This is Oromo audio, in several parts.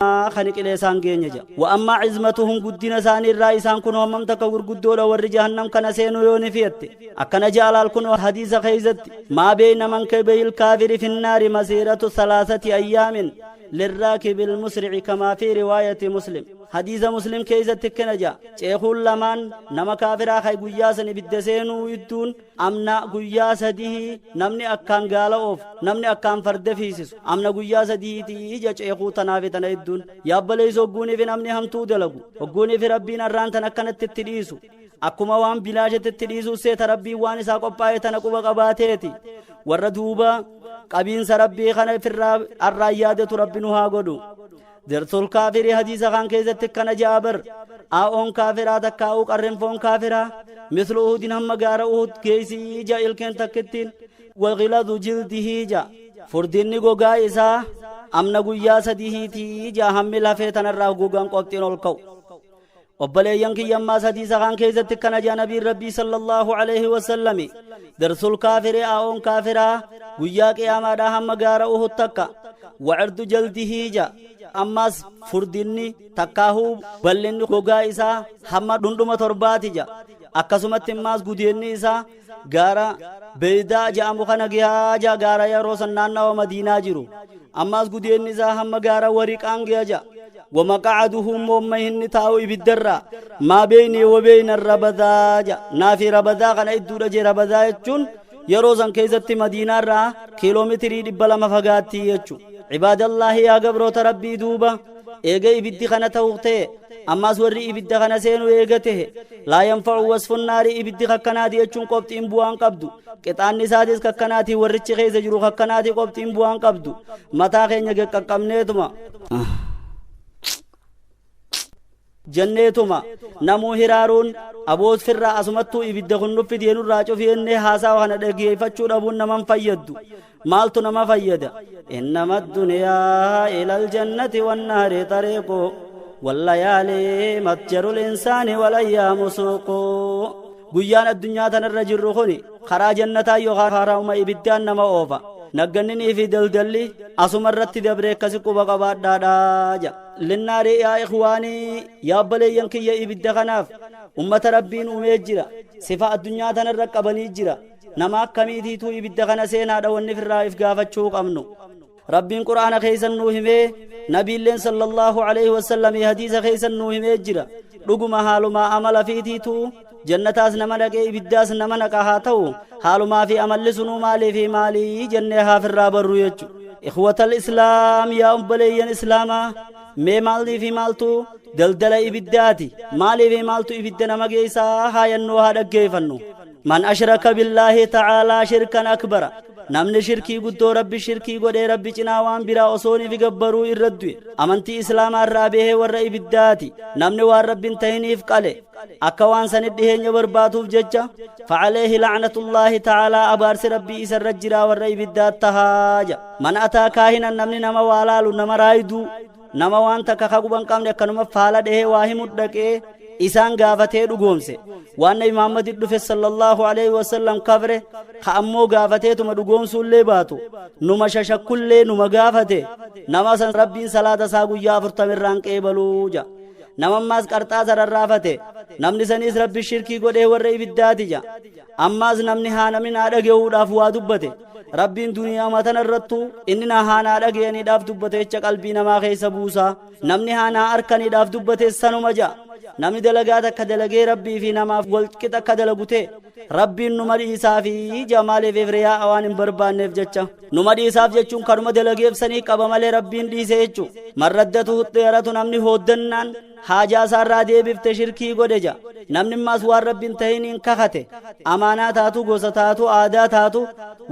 خنق لسان جينجا وأما عزمتهم قدنا ساني الرئيسان كنوا ممتك ورقدولا ور جهنم كان سينو يونفيت أكنا جعل الكنوا حديث خيزت ما بين من كبي الكافر في النار مسيرة 3 أيام للراكب المسرع كما في رواية مسلم حديث مسلم كيزت كنجا شيخول لمان نما كافرا خي قياسني بالدسينو يدون أمنا قياس ديه نمني أكان غالا نمني أكان فرد فيسس أمنا قياس ديه تيجا شيخو تنافتنا يدون يابلي سوقوني في نمني هم تودلقو وقوني في ربنا الرانتنا كانت تتريسو أكما وان بلاجة تتريسو سيت ربي وان ساقو بايتنا قوة قباتيتي وردوبا قبين سربي خنا في الرأيادة ربنا قدو درسول كافر حديث خان كيزت كنا جابر آون كافرات كاو قرن فون كافرا مثل أهد هم غار أهد كيسي جا إلكن تكتين والغلاظ جلده جا فردين غوغا إسا أمنا غويا سديه تي جا هم لفتن الراه غوغان قوتين الكو وبلي ينكي يما حديث خان كيزت كنا جا نبي ربي صلى الله عليه وسلم درسول كافر آون كافرا غويا قياما دا هم غار أهد تكا وعرض جلده جا أماس فرديني تكاهو بلين غوغا إسا هم دندوما ترباتي جا أكسمت ماس غوديني إسا غارا بيدا جا أمخانا جا جا غارا يا روسن نانا ومدينة جيرو أماس غوديني إسا هم غارا وريق آنجيا جا ومقعدهم ومهن تاو إبدرا ما بيني وبين الربدا جا نافي ربدا غنا إدورا جي ربدا يجون يروزن كيزت مدينة را كيلومتري دبلا مفقاتي يجون عباد الله يا قبروت ربي دوبا إيجا إبدي خنا توقته أما سوري إبدي خنا سينو إيجته لا ينفع وصف النار إبدي خكناتي يجون قبط إنبوان قبدو كتان نسادس خكناتي ورچ خيز جرو خكناتي قبط إنبوان قبدو متا خينيا كقمنيتما جنيتما نمو هرارون أبوس فرا أسمتو إبدي خنو في دينو راجو في إنه حاسا وخنا دقيه فتشو ربون نمان فيدو مالتو نما فيدا إنما الدنيا إلى الجنة والنار طريق والليالي متجر الإنسان والأيام سوق قيان الدنيا تنرجل رخوني خرا جنة يوغا خراوما إبدان نما أوفا نقنني في دلدلي أسمرت دبريك سكو بقبات دادا للنار يا إخواني يا بلي ينكي يا إبدا خناف أمة ربين أميجرا صفاء الدنيا تنرق أبني جرا نما كميدي تو إبدا خنا سينا دون في الرائف قافت شوق أمنو ربين قرآن خيسا نوهمه نبي الله صلى الله عليه وسلم حديث خيسا نوهمه جرا رقم حالو ما عمل فيتي تو جنتاس نمنك إبداس نمنك هاتو حالو ما في عمل سنو مالي في مالي جنها في الرابر يجو إخوة الإسلام يا أمبلي إسلاما مي مالي في مالتو دلدل إبداتي مالي في مالتو إبدنا مجيسا هاي النوها دقيفنو من أشرك بالله تعالى شركا أكبر نمن شركي قدو ربي شركي قد ربي جناوان برا أصوني في قبرو الردوي أمنتي إسلام الرابيه والرأي بالداتي نمن والرب انتهيني في قلي أكوان سندهن يبرباتو في ججة فعليه لعنة الله تعالى أبارس ربي إسر الرجرا والرأي بالدات تهاجا من أتا كاهنا نمن نما والالو نما رايدو نما وانتا كخاقبان قامن يكنما فالا ده واهي مدكي إسان غافتي دغومسه وان محمد دفه صلى الله عليه وسلم كبره خامو غافتي تم دغومسو لباتو نما ششكل نما غافتي نما سن ربين صلاه ساغو يا فرتمران قبلوجا نما ماس قرطا زررافته نمني سنيس ربي شركي غده ور إبداتيجا أماز نمني ها نمنا دغيو داف وا دبته ربين دنيا ما تنرتو إننا هانا دغيني داف دبته چ قلبي نما خيس بوسا نمني هانا اركني داف دبته سنو مجا نمني دلغاتا كدلغي ربي في نما ولكتا كدلغوته ربين نمر إساف جمال فيفريا اوان بربان نفجچا نمر إساف جچون كرم دلغيف سني قبمل ربين ديسهچو مردته تيرتو نمني هودنان حاجا سارا ديبفت شركي غدجا نمني ماس وار ربين تهينين كخته امانات تاتو غوساتاتو عادات تاتو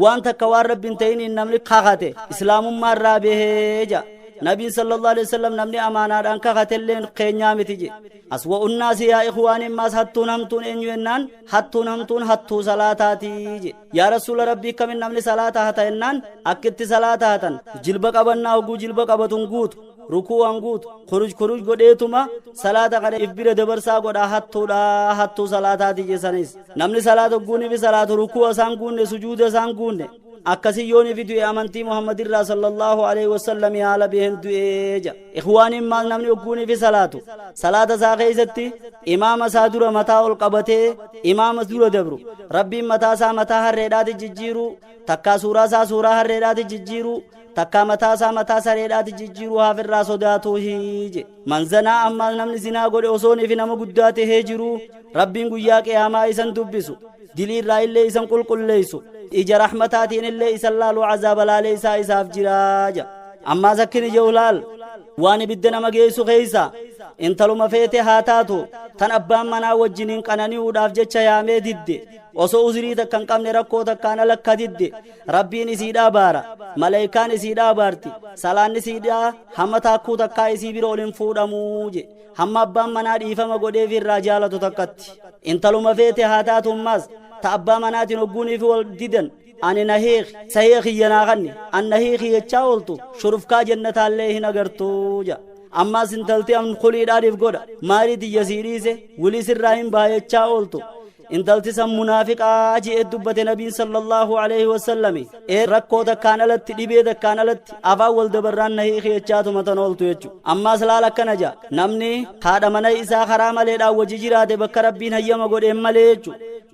وانت كوار ربين تهينين نمني كخته اسلام مر بهجا نبي صلى الله عليه وسلم نمني امانات ان كختلين خينيا متجي اسوا الناس يا اخواني ماس حتون همتون انينان حتون همتون حتو صلاتاتي يا رسول ربي كم نمني صلاه هتنان اكت صلاه هتن جلب قبنا وجو جلب قبتون غوت ركوع انغوت خروج غديتما صلاه قد ابير دبرسا غدا حتو صلاتاتي جسنيس نمني صلاه غوني بي صلاه ركوع سانغون سجود سانغون akkasi yooni fidu amantii muhammadirraa sallallahu alaihi wasallam yaala behen du'eeja ikhwaani maal namni ogguuni fi salaata isaa keessatti imaama isaa dura mataa ol qabatee imaama dura dabru rabbiin mataa isaa mataa harreedhaati jijjiiru takkaa suuraa isaa suuraa harreedhaati jijjiiru takkaa mataa isaa mataa sareedhaati jijjiiru haafirraa sodaatu hiije manzanaa ammaal namni zinaa godhe osoonii fi nama guddaa tahee jiru rabbiin guyyaa qiyaamaa isan dubbisu diliirraa illee isan qulqulleessu ija rahmataatiin illee isan laalu azaaba laalee isaa isaaf jiraaja ammaas akkin ija ulaal waan ibidda nama geessu keeysa intaluma feete haa taatu tan abbaan manaa wajjiniin qanani'uudhaaf jecha yaamee didde osoo uzrii takka hin qabne rakkoo takkaan alakka didde rabbiin isiidhaa baara malaayikaan isiidhaa baarti salaan isiidhaa hamma taakkuu takkaa isii bira ol hin fuudhamuu je hamma abbaan manaa dhiifama godheef irraa jaalatu takkatti intaluma feete haa taatu ammaas ta abbaa manaatiin hogguuniif wal didan ani nahiiq sahee kiyyanaa kanni an nahiiqi jechaa ooltu shurufkaa jannataallee hin agartuuja ammaas intalti an kuliidhaadhiif godha maarii tiyya sii dhiise wili sirraa hin baayechaa ooltu intalti san munaafiqaa je'ee dubbate nabiin sallallahu alaihi wasallami rakkoo takkaan alatti dhibee takkaan alatti afaan wal dabarraan nahiiqi jechaatuma tan ooltu jechu ammaas laal akkana ja namni haadha mana isaa karaa maleedhaan wajji jiraate bakka rabbiin hayyama godheen malee jechu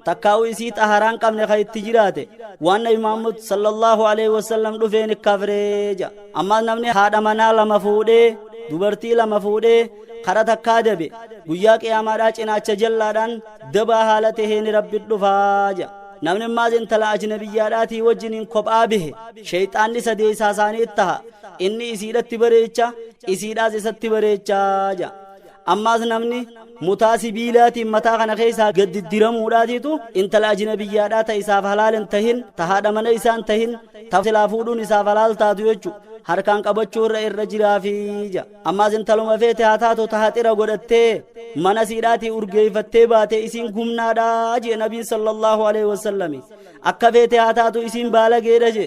takkaa'u isii xaharaan qabne ka itti jiraate waan nabi Muhammad sallallahu alaihi wasallam dhufeen kafreeja ammaas namni haadha manaa lama fuudhee dubartii lama fuudhee kara takkaa dabe guyyaa qiyaamaadhaa cinaacha jallaadhaan dabaa haala taheen rabbi dhufaaja namni maas intala ajnabiyyaadhaatii wajjiniin kophaa bihe shayxaanni sadee isaa isaanii taha inni isiidhatti bareecha isiidhaas isatti bareechaaja ammaas namni mutaa sibiilaatiin mataa kana keessaa gaddidiramuudhaatiitu intala ajnabiyyaadhaa ta isaaf halaal hin tahin ta haadha mana isaan tahin ta silaa fuudhuun isaaf halaal taatu jechu harkaan qabachuu irra jiraafiija ammaas intaluma feete haa taatu ta haxira godhattee mana siidhaatii urgeeffattee baate isiin gumnaadhaa jee nabiin sallallahu alaihi wasallami akka feete haa taatu isiin baalageedha je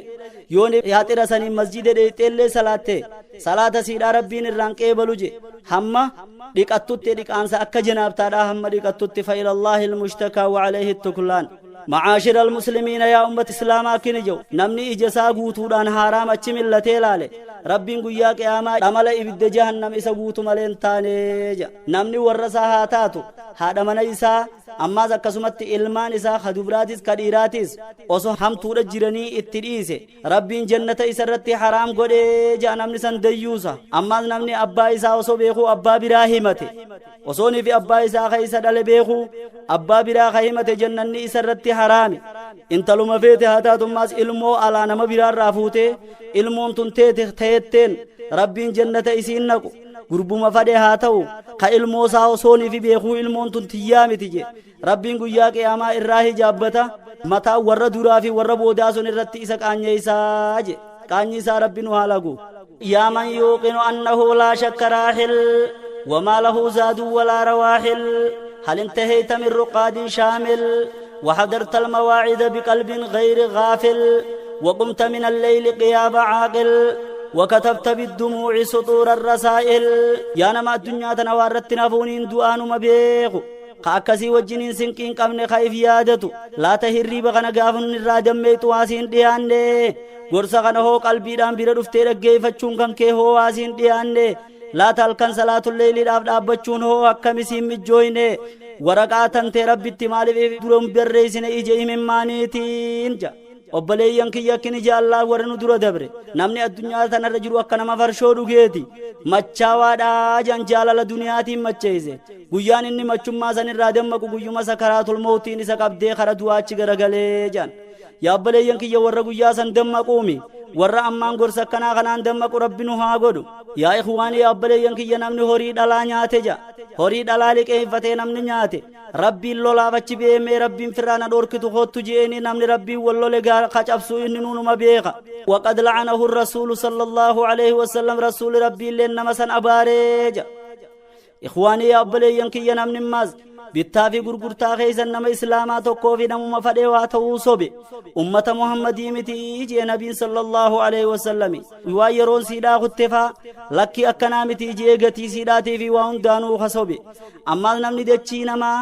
yoon haxira saniin masjida dheexxeellee salaatte salaata siidhaa rabbiin irraan qeebalu je hamma dhiqattutti dhiqaansa akka janaabtaadhaa hamma dhiqattutti fa ilallaahi almushtakaa wa alayhi tuklaan معاشر المسلمين يا أمة إسلاما كنجو نمني إجسا قوتودان حرام أچي ملتي لالي ربين قياك ياما عمل إبد جهنم إسا قوتو ملين تانيجا نمني ورسا هاتاتو هذا من إسا أما زكسمت إلمان إسا خدبراتيس كديراتيس وصو هم تورا جراني اتريسي ربين جنة إسا رتي حرام قده جا نمني سن ديوسا أما نمني أبا إسا وصو بيخو أبا براهيمتي وصوني في أبا إسا خيسا دل بيخو أبا براهيمتي جنة إسا رتي حرامي intaluma feete haa taatumaas ilmoo alaa nama biraan raafute ilmoon tun teetteen rabbiin jannata isiin naqu gurbuma fadhe haa ta'u ka ilmoo isaa osoonii fi beekuu ilmoon tun tiyyaa miti je rabbiin guyyaa qiyaamaa irraa hijaabbata mataa warra duraa fi warra boodaa sun irratti isa qaanyeessaa je qaanyi isaa rabbi nu haa lagu yaa man yuuqinu annahu laa shakka raahil wamaa lahu zaadu walaa rawaahil hal intahayta min ruqaadin shaamil وحضرت المواعيد بقلب غير غافل وقمت من الليل قيام عاقل وكتبت بالدموع سطور الرسائل يا نما الدنيا تنوارت نافونين دوان مبيخ كاكسي وجنين سنكين قمن خايف يادتو لا تهري بغنا غافن الرادم ميت واسين ديان دي غرسا غنا هو قلبي دام بير دفتي رغي فچون كان كي هو واسين ديان دي لا تلكن صلاة الليل دابچون هو اكمسي مجوينه ورقاتن تے رب اتمالي درم برسين اجي من مانيتين جا obboleeyyan kiyya kini jaallaa warra nu dura dabre namni addunyaa tanarra jiru akka nama farshoo dhugeeti machaawaadhaa jan jaalala duniyaatiin macheeyse guyyaan inni machummaa sanirraa dammaqu guyyuma sakaraatul mawtiin isa qabdee kara du'aachi garagalee jan yaa obboleeyyan kiyya warra guyyaa san dammaquumi warra ammaan gorsa akkanaa kanaan dammaqu rabbi nu haa godhu yaa ikhwaani yaa obboleeyyan kiyya namni horii dhalaa nyaate ja horii dhalaa liqeeffatee namni nyaate rabbiin lolaaf achi beemee rabbiin firraana dhorkitu hottu jeeni namni rabbiin wallole kacabsu inni nunuma beeka waqad la'anahu rasuulu sallallahu alayhi wasallam rasuuli rabbiin leen nama san abaareeja ikhwaani yaa obboleeyyan kiyya namni maas bittaa fi gurgurtaa keessan nama islaamaa tokkoo fi namuma fadhee waa ta'uu sobe ummata muhammadii miti jee nabiin sallallahu alayhi wasallam waa yeroon siidhaa kuttefaa lakki akkanaa miti jee gatii siidhaatii fi waa hundaanuu kasobe ammaas namni dachii namaa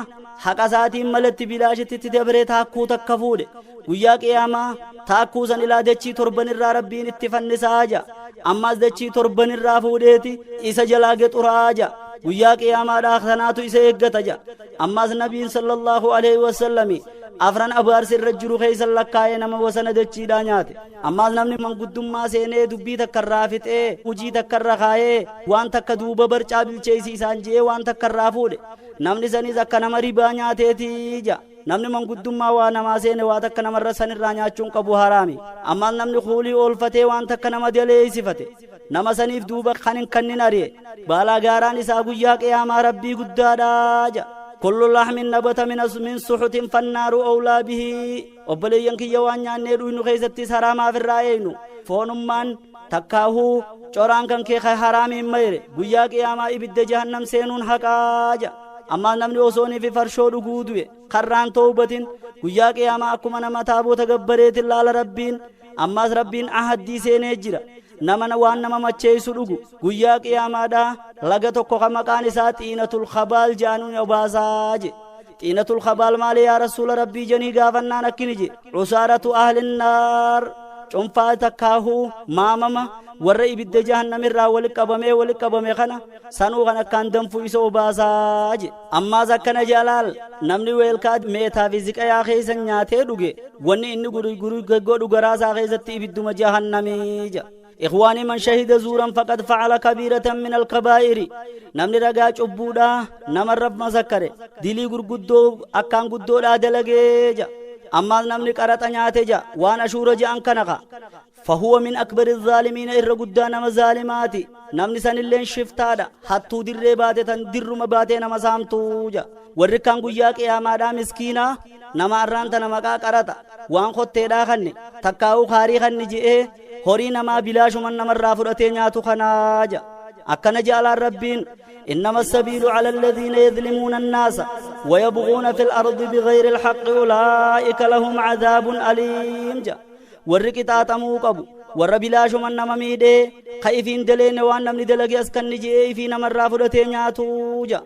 haqa isaatiin malatti bilaashitti dabaree taakkuu takka fuudhe guyyaa qiyaamaa taakkuu san ilaa dachii torban irraa rabbiin itti fannisaa ja ammaas dachii torban irraa fuudheeti isa jalaa gexuraa ja guyyaa qiyaamaadhaa kanaatu isa eeggata ja ammaas nabiin sallallahu alaihi wasallami afran abaarsi irra jiru keeysan lakkaa'ee nama wasana dachiidhaa nyaate ammaas namni manguddummaa seenee dubbii takka irraa fixee hujii takka irra kaayee waan takka duuba barcaa bilcheeysiisaan jee waan takka irraa fuudhe namni sanis akka nama ribaa nyaateetii ja namni manguddummaa waa namaa seene waa takka namarra sanirraa nyaachuun qabu haraami ammaas namni kuulii oolfatee waan takka nama daleeysifate nama saniif duuba kan hin kannin ari'e baalaa gaaraan isaa guyyaa qiyaamaa rabbii guddaadhaa ja كل لحم نبت من سحت فالنار أولى به وبلين كي يوان نيرو إنو خيزتي حراما في الرأينو فونمان تكاهو چوران كان كي حرامي مير گويا قياما إبد جهنم سينون حقاجا أما نمني وصوني في فرشو رقودوه قران توبتين گويا قياما أكما نما تابو تقبريت الله لربين أما ربين أحد دي سيني جرا نمنا وان نما مچيسو دغو گويا قيامادا لگا tokko maqaan isaa xiinatul khabaal jaanuun obaasaaj xiinatul khabaal maali yaa rasuula rabbii janii gaafannaan akkinije usaaratu ahlin naar cunfaa takkaahu maamama warra ibidda jahannamirraa wali qabame kana sanuu kana kan danfu isa obaasaaj ammaas akkana jalaal namni weelkaa meetaa fi ziqayaa keeysan nyaatee dhuge wanni inni guru godhu garaasaa keeysatti ibidduma jahannamii إخواني من شهد زورا فقد فعل كبيرة من الكبائر نمني رجع عبودا نمر رب مذكره دلي غرغدو أكان غدو لا دلجيجا أما نمني كرت أنياتجا وأنا شورج أنكنها فهو من أكبر الظالمين إرغدا نم ظالماتي نمني سنلين شفتادا حتى درباتة تندر مباتة نم سامتوجا وركان غياك يا مادا مسكينا نم أرانت نمكا كرتا وان خد تدا خني تكاو خاري خني جئ horii namaa bilaashuman namarraa fudhatee nyaatu kanaaja akkana jaalaan rabbiin إنما السبيل على الذين يظلمون الناس ويبغون في الأرض بغير الحق أولئك لهم عذاب أليم جا ورقطات موقبو وربلاش من نمميدي خيفين دلين وان نمني دلقي أسكن نجي في نمر رافدتين ياتو جا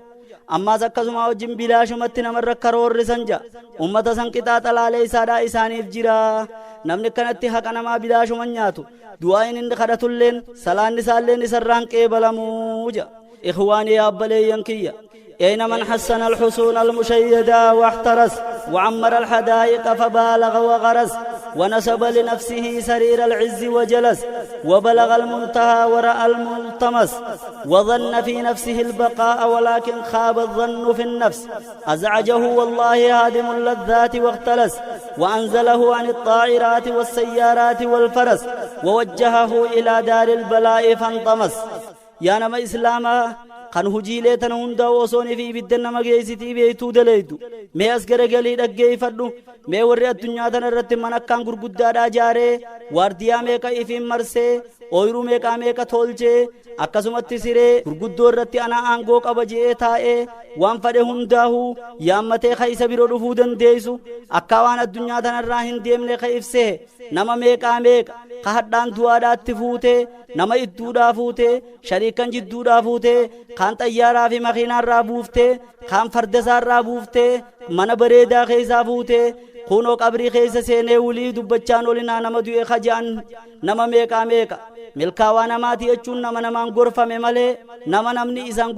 أما زكزما وجم بلاش متنا مر كرور رسنجا أمة سنكتات لالي سادا إساني فجرا نمني كانت حق نما بلاش من ياتو دعاين إن خدت اللين سلان نسالين سران كيبلا موجا إخواني يا أبلي ينكيا أين من حسن الحصون المشيدة واحترس وعمر الحدائق فبالغ وغرس ونسب لنفسه سرير العز وجلس وبلغ المنتهى ورأى الملتمس وظن في نفسه البقاء ولكن خاب الظن في النفس أزعجه والله هادم اللذات واختلس وأنزله عن الطائرات والسيارات والفرس ووجهه إلى دار البلاء فانطمس يا نما إسلاما kan hujiilee tan hunda osoonii fi ibidda nama geessitii beeytuu daleeydu mee as garagalii dhaggeeffadhu mee warri addunyaa tana irratti mana akkaan gurguddaadhaa jaaree waardiyaa meeqa ifiin marsee ooyiruu meeqa tolchee akkasumatti siree gurguddoo irratti ana aangoo qaba je'ee taa'ee waan fedhe hundaahuu yaammatee ka isa biroo dhufuu dandeessu akka waan addunyaa tanarraa hin deemne ka ibsee nama meeqa ka hadhaan du'aadhaatti fuutee nama idduudhaa fuutee shariikan jidduudhaa fuutee kaan xayyaaraa fi makiinaarraa buuftee kaan fardasaarraa buuftee mana bareedaa keessaa fuutee kunoo qabrii keessa seenee wulii dubbachaan olinaa nama du'e kajaan nama meeqa milkaawaa namaati jechuun nama namaan gorfame malee nama namni isaan